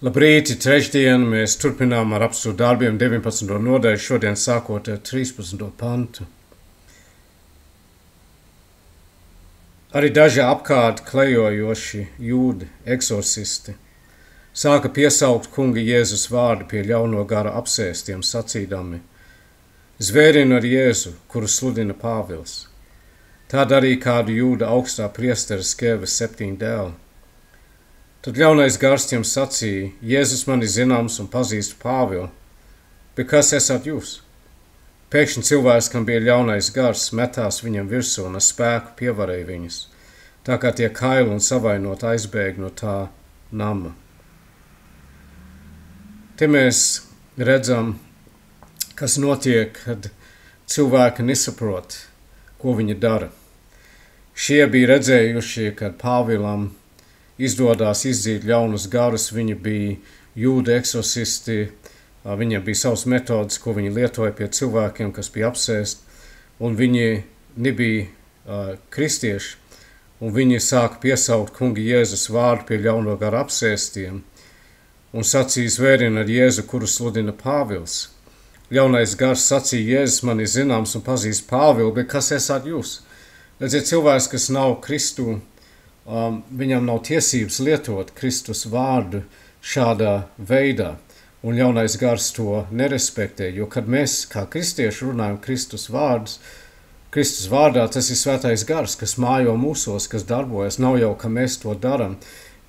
Labrīt, trešdien mēs turpinām ar apstāstu darbiem 19. nodaļu, šodien sākot ar 13. pantu. Arī daži apkārt klejojoši jūdi, eksorcisti, sāka piesaukt kunga Jēzus vārdu pie ļauno gara apsēstiem sacīdami: Zvērinu ar Jēzu, kuru sludina Pāvils. Tā darīja kādu jūda augstā priestera Skēves 7 dēli. Tad ļaunais gars tiem sacīja: Jēzus man ir zināms un pazīst Pāvilu, bet kas esat jūs? Pēkšņi cilvēks, kam bija ļaunais gars, metās viņam virsū un ar spēku pievarēja viņus, tā kā tie kaili un savainot aizbēga no tā nama. Te mēs redzam, kas notiek, kad cilvēki nesaprot, ko viņi dara. Šie bija redzējuši, kad Pāvilam izdodās izdzīt ļaunus garus, viņi bija jūda eksorcisti, viņiem bija savas metodas, ko viņi lietoja pie cilvēkiem, kas bija apsēsti, un viņi nebija kristieši, un viņi sāka piesaukt kunga Jēzus vārdu pie ļauno garu apsēstiem, un sacīja: Zvērinu ar Jēzu, kuru sludina Pāvils. Ļaunais gars sacīja: Jēzus man ir zināms un pazīst Pāvilu, bet kas esat jūs? Redziet, cilvēks, kas nav Kristū, viņam nav tiesības lietot Kristus vārdu šādā veidā, un ļaunais gars to nerespektē, jo kad mēs kā kristieši runājam Kristus vārdā, tas ir svētais gars, kas mājo mūsos, kas darbojas. Nav jau, ka mēs to daram,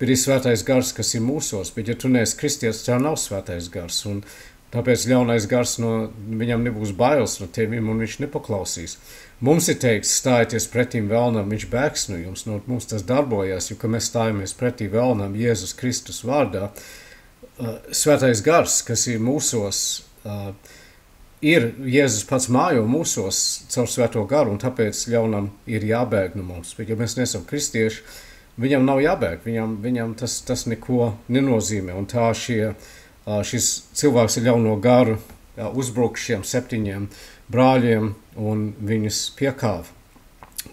bet ir svētais gars, kas ir mūsos, bet ja tu neesi kristietis, tā nav svētais gars, un tāpēc ļaunais gars viņam nebūs bailes no tevim, un viņš nepaklausīs. Mums ir teikts: stājieties pretīm vēlnam, viņš bēgs no jums, no mums tas darbojas, jo, ka mēs stājamies pretī vēlnam Jēzus Kristus vārdā, svētais gars, kas ir mūsos, ir Jēzus pats mājo mūsos caur svēto garu, un tāpēc ļaunam ir jābēg no mums. Bet ja mēs nesam kristieši, viņam nav jābēg, viņam tas neko nenozīmē, un tā šis cilvēks ar ļauno garu uzbruk šiem 7 brāļiem un viņus piekāva,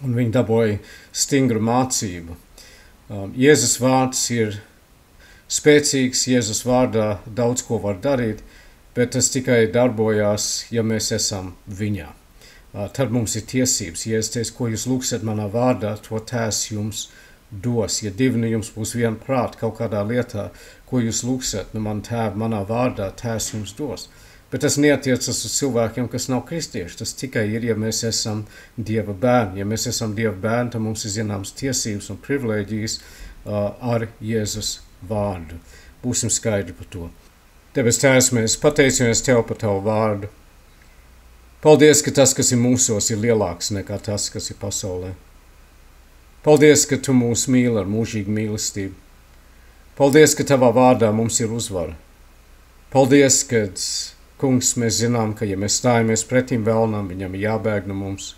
un viņi dabūja stingru mācību. Jēzus vārds ir spēcīgs, Jēzus vārdā daudz ko var darīt, bet tas tikai darbojās, ja mēs esam viņā. Tad mums ir tiesības. Jēzus teica: ko jūs lūgsiet manā vārdā, to Tēvs jums dos. Ja 2 no jums būs vienprāt kaut kādā lietā, ko jūs lūgsiet no mana Tēva manā vārdā, Tēvs jums dos. Bet tas neatiecas uz cilvēkiem, kas nav kristieši. Tas tikai ir, ja mēs esam Dieva bērni. Ja mēs esam Dieva bērni, tad mums ir zināmas tiesības un privilēģijas ar Jēzus vārdu. Būsim skaidri par to. Debes Tēvs, mēs pateicamies Tev par Tavu vārdu. Paldies, ka tas, kas ir mūsos, ir lielāks nekā tas, kas ir pasaulē. Paldies, ka Tu mūs mīli ar mūžīgu mīlestību. Paldies, ka Tavā vārdā mums ir uzvara. Paldies, ka, Kungs, mēs zinām, ka ja mēs stājamies pretīm vēlnam, viņam ir jābēg no mums.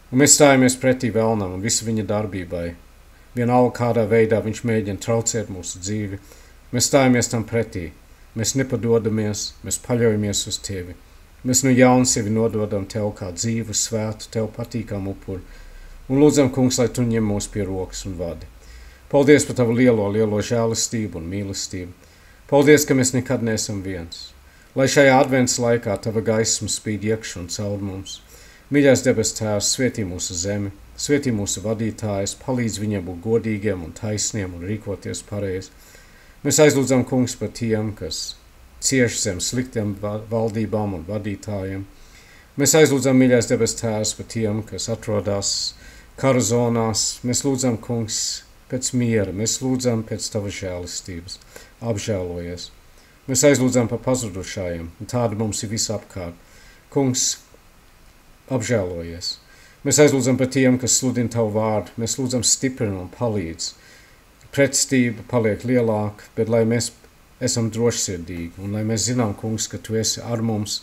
Un mēs stājamies pretī vēlnam un visu viņa darbībai. Vienalga kādā veidā viņš mēģina traucēt mūsu dzīvi. Mēs stājamies tam pretī. Mēs nepadodamies, mēs paļaujamies uz Tevi. Mēs no jauna sevi nododam Tev kā dzīvu, svētu, Tev patīkamu upuri. Un lūdzam, Kungs, lai Tu ņem mūs pie rokas un vadi. Paldies par Tavu lielo žēlastību un mīlestību. Paldies, ka mēs nekad neesam viens. Lai šajā advents laikā Tava gaisma spīd iekš un caur mums. Mīļais debes Tēvs, svētī mūsu zemi, svētī mūsu vadītājus, palīdz viņiem būt godīgiem un taisniem un rīkoties pareizi. Mēs aizlūdzam, Kungs, par tiem, kas cieši zem sliktiem valdībām un vadītājiem. Mēs aizlūdzam, mīļais debes Tēvs, par tiem, kas atrodas kara zonās. Mēs lūdzam, Kungs, pēc miera, mēs lūdzam pēc Tavas žēlistības. Apžēlojies. Mēs aizlūdzam par pazudušajiem, un tāda mums ir visapkārt. Kungs, apžēlojies. Mēs aizlūdzam par tiem, kas sludina Tavu vārdu. Mēs lūdzam stiprini un palīdz. Pretstība paliek lielāka, bet lai mēs esam drošsirdīgi, un lai mēs zinām, Kungs, ka Tu esi ar mums,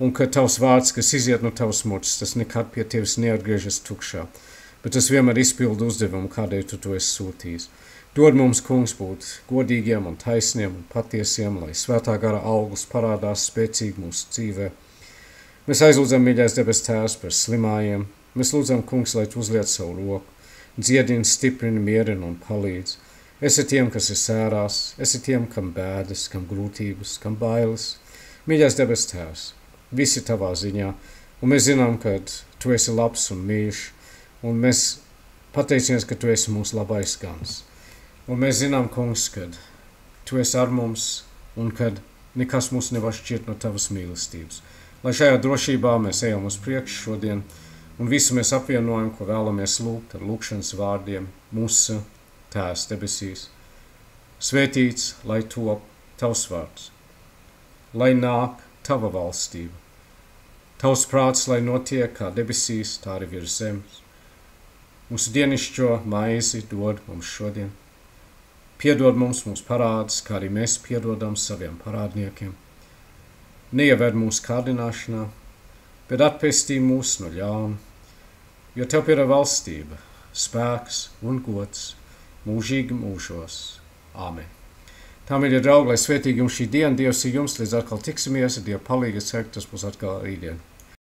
un ka Tavs vārds, kas iziet no Tavas mutes, tas nekad pie Tevis neatgriežas tukšā, bet tas vienmēr izpildu uzdevumu, kādēļ Tu to esi sūtījis. Dod mums, Kungs, būt godīgiem un taisniem un patiesiem, lai svētā gara auglis parādās spēcīgi mūsu dzīvē. Mēs aizlūdzam, mīļais debes Tēvs, par slimājiem. Mēs lūdzam, Kungs, lai Tu uzliec savu roku, dziedini, stiprini, mierini un palīdz. Esi tiem, kas ir sērās, esi tiem, kam bēdas, kam grūtības, kam bailes. Mīļais debes Tēvs, visi tavā ziņā, un mēs zinām, ka tu esi labs un mīļš, un mēs pateicamies, ka tu esi mūsu labais gans. Un mēs zinām, kungs, ka tu esi ar mums, un kad nekas mūs nevar šķirt no tavas mīlestības. Lai šajā drošībā mēs ejam uz priekšu šodien, un visu mēs apvienojam, ko vēlamies lūgt ar lūkšanas vārdiem mūsu Tēvs debesīs. Svētīts, lai top tavs vārds, lai nāk tava valstība. Tavs prāts, lai notiek kā debesīs, tā arī virs zemes. Mūsu dienišķo maizi dod mums šodien. Piedod mums mūsu parādus, kā arī mēs piedodam saviem parādniekiem. Neieved mūsu kārdināšanā, bet atpestī mūs no ļauna, jo tev ir valstība, spēks un gods mūžīgi mūžos. Āmen. Tā, mīļie draugi, lai svētīgi jums šī diena, Dievs ir jums, līdz atkal tiksimies, Dieva palīga ceru, tas būs atkal rītdien.